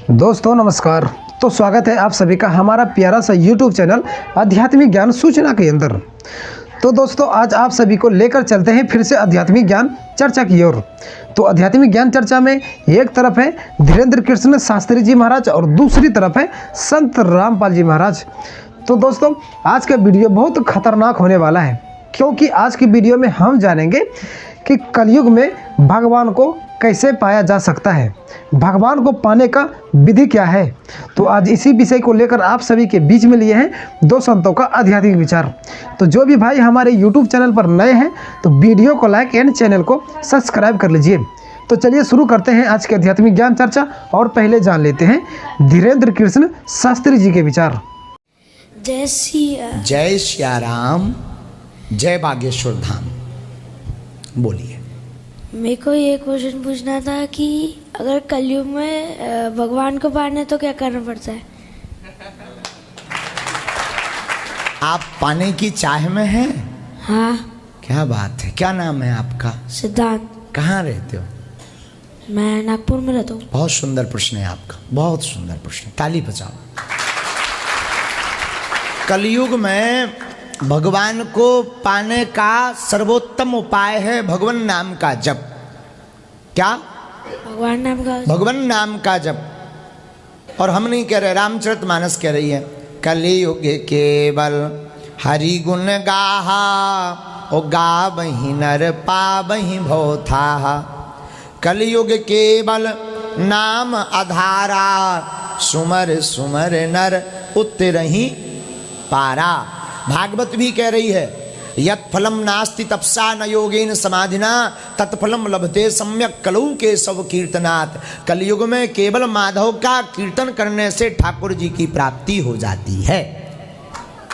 दोस्तों नमस्कार। तो स्वागत है आप सभी का हमारा प्यारा सा YouTube चैनल आध्यात्मिक ज्ञान सूचना के अंदर। तो दोस्तों आज आप सभी को लेकर चलते हैं फिर से आध्यात्मिक ज्ञान चर्चा की ओर। तो आध्यात्मिक ज्ञान चर्चा में एक तरफ है धीरेन्द्र कृष्ण शास्त्री जी महाराज और दूसरी तरफ है संत रामपाल जी महाराज। तो दोस्तों आज का वीडियो बहुत खतरनाक होने वाला है, क्योंकि आज की वीडियो में हम जानेंगे कि कलयुग में भगवान को कैसे पाया जा सकता है, भगवान को पाने का विधि क्या है। तो आज इसी विषय को लेकर आप सभी के बीच में लिए हैं दो संतों का आध्यात्मिक विचार। तो जो भी भाई हमारे YouTube चैनल पर नए हैं तो वीडियो को लाइक एंड चैनल को सब्सक्राइब कर लीजिए। तो चलिए शुरू करते हैं आज के आध्यात्मिक ज्ञान चर्चा और पहले जान लेते हैं धीरेन्द्र कृष्ण शास्त्री जी के विचार। जय सिया राम, जय बागेश्वर धाम। बोलिए। मेरे को ये क्वेश्चन पूछना था कि अगर कलयुग में भगवान को पाने तो क्या करना पड़ता है? आप पाने की चाह में हैं? हाँ। क्या बात है, क्या नाम है आपका? सिद्धांत। कहाँ रहते हो? मैं नागपुर में रहता हूँ। बहुत सुंदर प्रश्न है आपका, बहुत सुंदर प्रश्न। ताली बजाओ। कलयुग में भगवान को पाने का सर्वोत्तम उपाय है भगवान नाम का जप। क्या? भगवान नाम का जप। और हम नहीं कह रहे, रामचरितमानस कह रही है कलयुग केवल हरि गुण गाहा, ओ गावहि नर पावहि भवथाहा। कलयुग केवल नाम आधारा, सुमर सुमर नर उतरहि पारा। भागवत भी कह रही है यत् फलम नास्ति तपसा न योगेन समाधिना तत्फलम लभते सम्यक कलौ के सब कीर्तनात्। कलयुग में केवल माधव का कीर्तन करने से ठाकुर जी की प्राप्ति हो जाती है।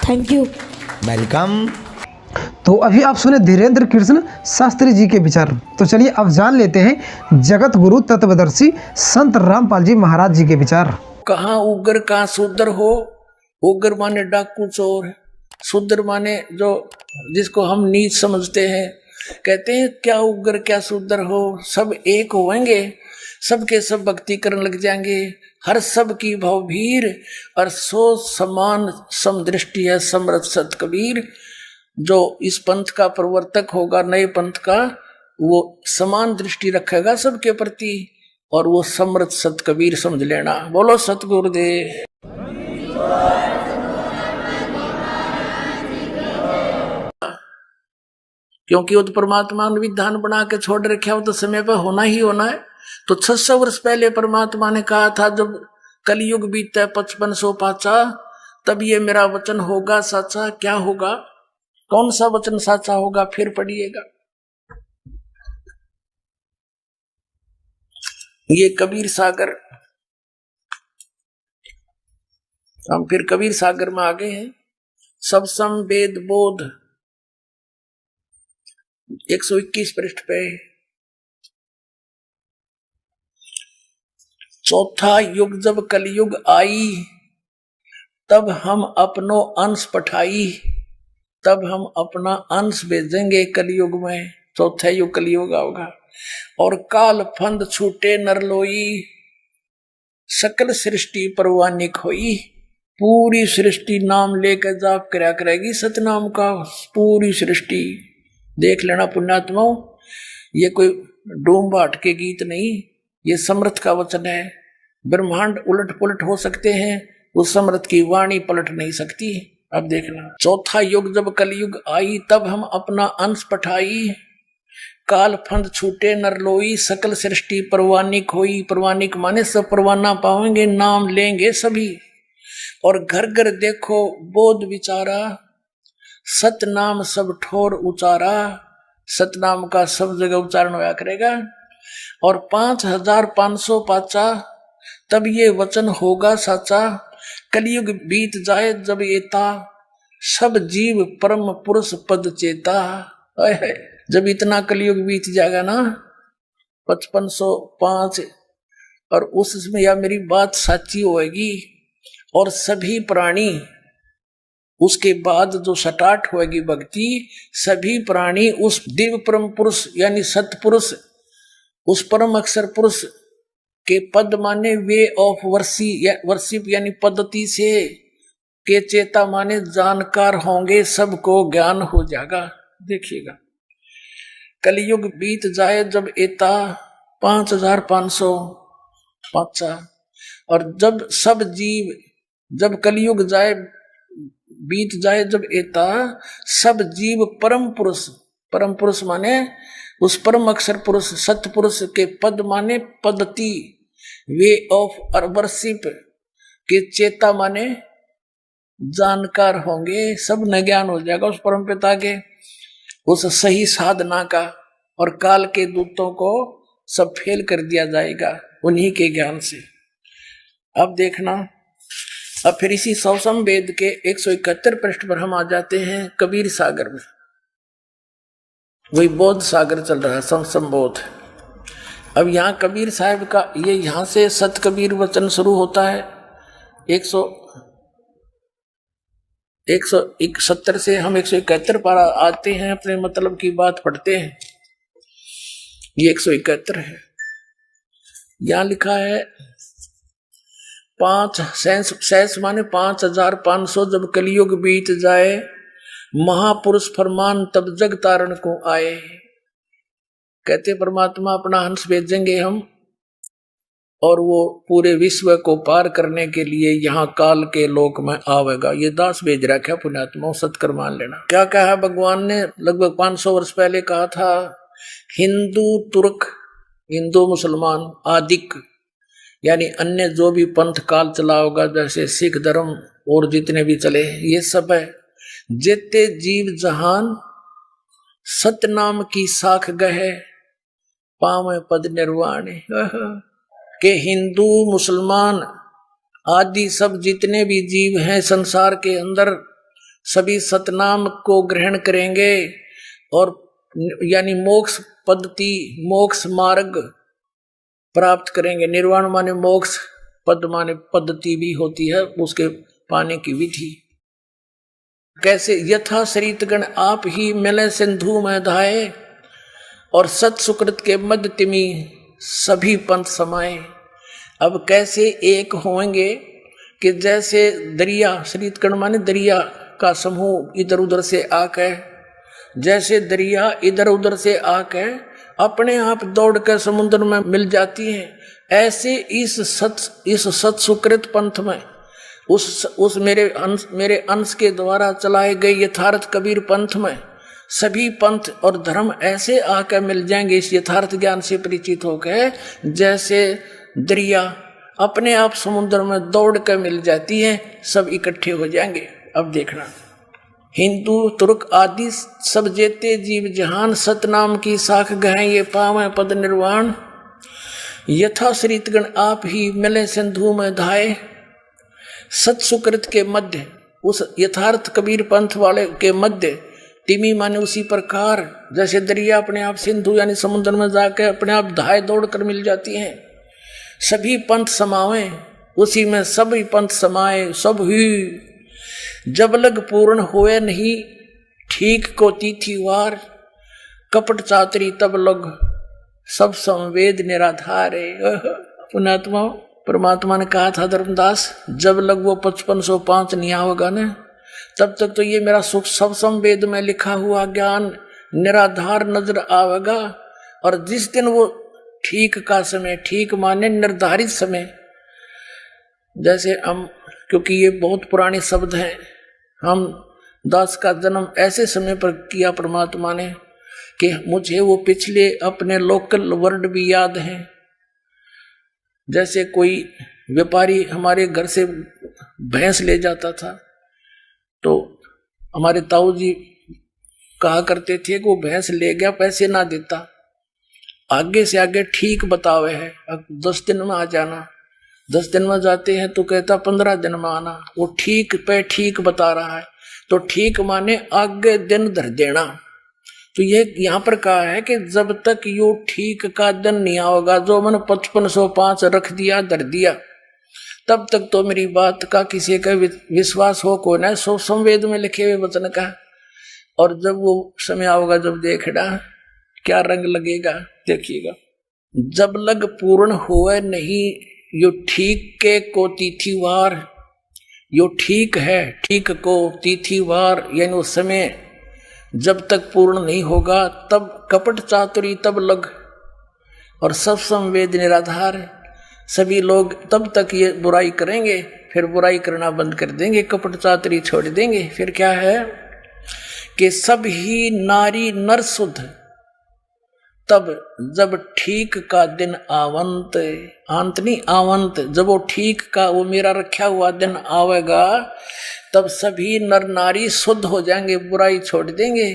Thank you. वेलकम। तो अभी आप सुने धीरेन्द्र कृष्ण शास्त्री जी के विचार। तो चलिए अब जान लेते हैं जगत गुरु तत्वदर्शी संत रामपाल जी महाराज जी के विचार। कहाँ उग्र कहाँ शूद्र हो। उग्र माने डाकू चोर, शूद्र माने जो जिसको हम नीच समझते हैं। कहते हैं क्या उग्र क्या शूद्र हो, सब एक होंगे, सबके सब भक्ति करने लग जाएंगे। हर सब की भवभीर और सो समान समदृष्टि है समरथ सत कबीर। जो इस पंथ का प्रवर्तक होगा, नए पंथ का, वो समान दृष्टि रखेगा सबके प्रति और वो समरथ सत कबीर समझ लेना। बोलो सतगुरुदेव। क्योंकि वो तो परमात्मा ने विधान बना के छोड़ रखा, वो तो समय पर होना ही होना है। तो 600 वर्ष पहले परमात्मा ने कहा था जब कलयुग बीते 5500 पाचा, तब ये मेरा वचन होगा साचा। क्या होगा, कौन सा वचन साचा होगा, फिर पढ़िएगा। ये कबीर सागर, हम फिर कबीर सागर में आ गए हैं। सब सम वेद बोध 121 पृष्ठ पे। चौथा युग जब कलयुग आई, तब हम अपनो अंश पठाई, तब हम अपना अंश भेजेंगे कलयुग में। चौथा युग कलयुग होगा। और काल फंद छूटे नरलोई, सकल सृष्टि परवानी खोई। पूरी सृष्टि नाम लेकर जाप करया करेगी सतनाम का। पूरी सृष्टि देख लेना पुण्यात्माओं, ये कोई डोम बाट के गीत नहीं, ये समर्थ का वचन है। ब्रह्मांड उलट पुलट हो सकते हैं, उस समर्थ की वाणी पलट नहीं सकती। अब देखना, चौथा युग जब कलयुग आई, तब हम अपना अंश पठाई। काल फंद छूटे नरलोई, सकल सृष्टि परवानी खोई। परवानिक माने सब परवाना पाएंगे, नाम लेंगे सभी। और घर घर देखो बोध विचारा, सतनाम सब ठोर उचारा। सतनाम का सब जगह उच्चारण होया करेगा। और 5500 पाचा, तब ये वचन होगा साचा। कलयुग बीत जाए जब एता, सब जीव परम पुरुष पद चेता। जब इतना कलयुग बीत जाएगा ना, 5505, और उसमें या मेरी बात साची होएगी और सभी प्राणी, उसके बाद जो स्टार्ट होगी भक्ति, सभी प्राणी उस दिव्य परम पुरुष यानी सतपुरुष, उस परम अक्षर पुरुष के पद माने वे ऑफ वर्शिप यानी पद्धति से, के चेता माने जानकार होंगे, सबको ज्ञान हो जाएगा। देखिएगा कलयुग बीत जाए जब एता 5550 और जब सब जीव, जब कलयुग जाए बीत जाए जब एता सब जीव परम पुरुष माने उस परम अक्षर पुरुष सत्य पुरुष के पद माने पद्धति, वे ऑफ वर्शिप के चेता माने जानकार होंगे, सब न ज्ञान हो जाएगा उस परम पिता के, उस सही साधना का, और काल के दूतों को सब फेल कर दिया जाएगा उन्हीं के ज्ञान से। अब देखना, अब फिर इसी सौसम वेद के 171 पृष्ठ पर हम आ जाते हैं कबीर सागर में। वही बौद्ध सागर चल रहा है, सौसम बौद्ध। अब यहाँ कबीर साहब का ये यहाँ से सत कबीर वचन शुरू होता है 171 से हम 171 पर आते हैं, अपने मतलब की बात पढ़ते हैं। ये 171 है। यहाँ लिखा है 5 शेष माने 5500 जब कलयुग बीत जाए, महापुरुष फरमान तब जग तारण को आए। कहते परमात्मा अपना हंस भेजेंगे हम, और वो पूरे विश्व को पार करने के लिए यहाँ काल के लोक में आवेगा। ये दास भेज रखा पुण्यात्मा, सत्कर मान लेना। क्या कहा भगवान ने लगभग 500 वर्ष पहले कहा था, हिंदू तुर्क, हिंदू मुसलमान आदिक यानी अन्य जो भी पंथ काल चला होगा, जैसे सिख धर्म और जितने भी चले, ये सब है। जेते जीव जहान सतनाम की साख गहे, पावे पद निर्वाण। के हिंदू मुसलमान आदि सब जितने भी जीव हैं संसार के अंदर, सभी सतनाम को ग्रहण करेंगे और यानी मोक्ष पद्धति, मोक्ष मार्ग प्राप्त करेंगे। निर्वाण माने मोक्ष, पद माने पद्धति भी होती है, उसके पाने की विधि। कैसे? यथा शरीतगण आप ही मिले सिंधु में धाये, और सत सुकृत के मध्य तिमी सभी पंथ समाये। अब कैसे एक होंगे कि जैसे दरिया, शरीतगण माने दरिया का समूह इधर उधर से आकर, जैसे दरिया इधर उधर से आकर अपने आप दौड़ कर समुद्र में मिल जाती है, ऐसे इस सत सुकृत पंथ में उस मेरे अंश के द्वारा चलाए गए यथार्थ कबीर पंथ में सभी पंथ और धर्म ऐसे आकर मिल जाएंगे इस यथार्थ ज्ञान से परिचित होकर, जैसे दरिया अपने आप समुद्र में दौड़ कर मिल जाती है, सब इकट्ठे हो जाएंगे। अब देखना, हिंदू तुर्क आदि सब जेते जीव जहान सतनाम की साख गहे, ये पावे पद निर्वाण। यथा श्रीतगण आप ही मिले सिंधु में धाये, सत सुकृत के मध्य, उस यथार्थ कबीर पंथ वाले के मध्य, तिमी माने उसी प्रकार जैसे दरिया अपने आप सिंधु यानी समुद्र में जाकर अपने आप धाये दौड़ कर मिल जाती हैं, सभी पंथ समावे उसी में, सभी पंथ समाये सब ही। जब लग पूर्ण हुए नहीं ठीक को तिथि वार, कपट चातरी तब लग सब संवेद निराधार। पुण्यात्मा परमात्मा ने कहा था धर्मदास, जब लग वो 5505 नहीं होगा ना, तब तक तो ये मेरा सुख सब संवेद में लिखा हुआ ज्ञान निराधार नजर आवेगा। और जिस दिन वो ठीक का समय, ठीक माने निर्धारित समय, जैसे हम, क्योंकि ये बहुत पुराने शब्द हैं, हम दास का जन्म ऐसे समय पर किया परमात्मा ने कि मुझे वो पिछले अपने लोकल वर्ड भी याद हैं। जैसे कोई व्यापारी हमारे घर से भैंस ले जाता था, तो हमारे ताऊ जी कहा करते थे कि वो भैंस ले गया, पैसे ना देता, आगे से आगे ठीक बतावे है, अब 10 दिन में आ जाना। 10 दिन में जाते हैं तो कहता 15 दिन में आना। वो ठीक पे ठीक बता रहा है, तो ठीक माने आगे दिन धर देना। तो ये यहाँ पर कहा है कि जब तक यो ठीक का दिन नहीं आओगा, जो मैंने 5505 रख दिया धर दिया, तब तक तो मेरी बात का किसी का विश्वास हो को ना, सो संवेद में लिखे हुए वचन का। और जब वो समय आओगा, जब देखना क्या रंग लगेगा, देखिएगा। जब लग पूर्ण होवे नहीं, यो ठीक के को तिथिवार, यो ठीक है ठीक को तिथिवार, यानी उस समय जब तक पूर्ण नहीं होगा तब कपट चातुरी तब लग, और सब संवेद निराधार। सभी लोग तब तक ये बुराई करेंगे, फिर बुराई करना बंद कर देंगे, कपट चातुरी छोड़ देंगे। फिर क्या है कि सब ही नारी नर शुद्ध, तब जब ठीक का दिन आवंत, अंत नहीं आवंत, जब वो ठीक का वो मेरा रखा हुआ दिन आवेगा तब सभी नर नारी शुद्ध हो जाएंगे, बुराई छोड़ देंगे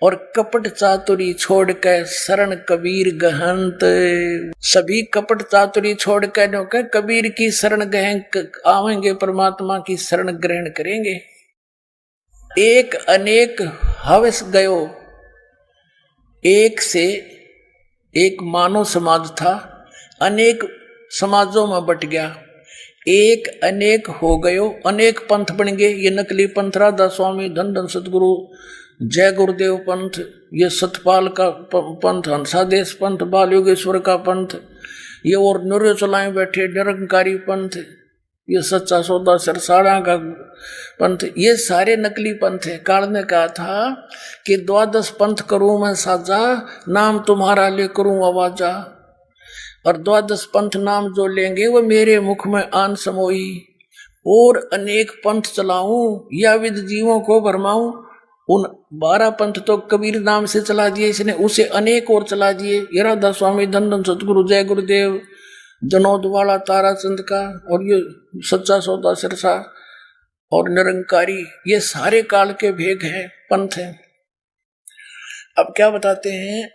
और कपट चातुरी छोड़ कर शरण कबीर गहंत। सभी कपट चातुरी छोड़ कर कबीर की शरण गहन आवेंगे, परमात्मा की शरण ग्रहण करेंगे। एक अनेक हवस गयो, एक से एक मानव समाज था, अनेक समाजों में बट गया, एक अनेक हो गयो, अनेक पंथ बन गए। ये नकली पंथ राधा स्वामी, धन धन सतगुरु, जय गुरुदेव पंथ, ये सतपाल का पंथ, हंसादेश पंथ, बाल योगेश्वर का पंथ, ये और नूर चलाए बैठे निरंकारी पंथ, ये सच्चा सौदा सरसाड़ा का पंथ, ये सारे नकली पंथ है। काल ने कहा था कि 12 पंथ करूं मैं साजा, नाम तुम्हारा ले करूं आवाजा, और 12 पंथ नाम जो लेंगे वो मेरे मुख में आन समोई, और अनेक पंथ चलाऊं या विद जीवों को भरमाऊं। उन 12 पंथ तो कबीर नाम से चला दिए इसने, उसे अनेक और चला दिए। ये राधा स्वामी, धन धन सतगुरु, जय गुरुदेव, जनोद वाला ताराचंद का, और ये सच्चा सौदा सिरसा और निरंकारी, ये सारे काल के भेग हैं, पंथ हैं। अब क्या बताते हैं,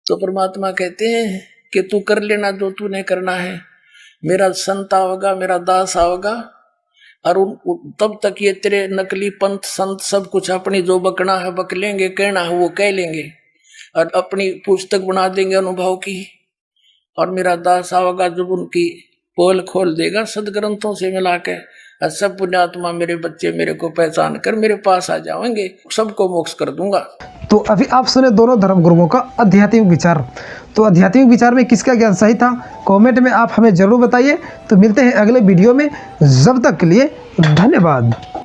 तो परमात्मा कहते हैं कि तू कर लेना जो तूने करना है, मेरा संत आओगा, मेरा दास आओगा, और तब तक ये तेरे नकली पंथ संत सब कुछ अपनी जो बकना है बक लेंगे, कहना है वो कह लेंगे, और अपनी पुस्तक बना देंगे अनुभव की, और मेरा दास आओगा जब उनकी पोल खोल देगा सदग्रंथों से मिला के, और सब पुण्यात्मा मेरे बच्चे मेरे को पहचान कर मेरे पास आ जाएंगे, सबको मोक्ष कर दूंगा। तो अभी आप सुने दोनों धर्म गुरुओं का आध्यात्मिक विचार। तो आध्यात्मिक विचार में किसका ज्ञान सही था, कमेंट में आप हमें जरूर बताइए। तो मिलते हैं अगले वीडियो में, जब तक के लिए धन्यवाद।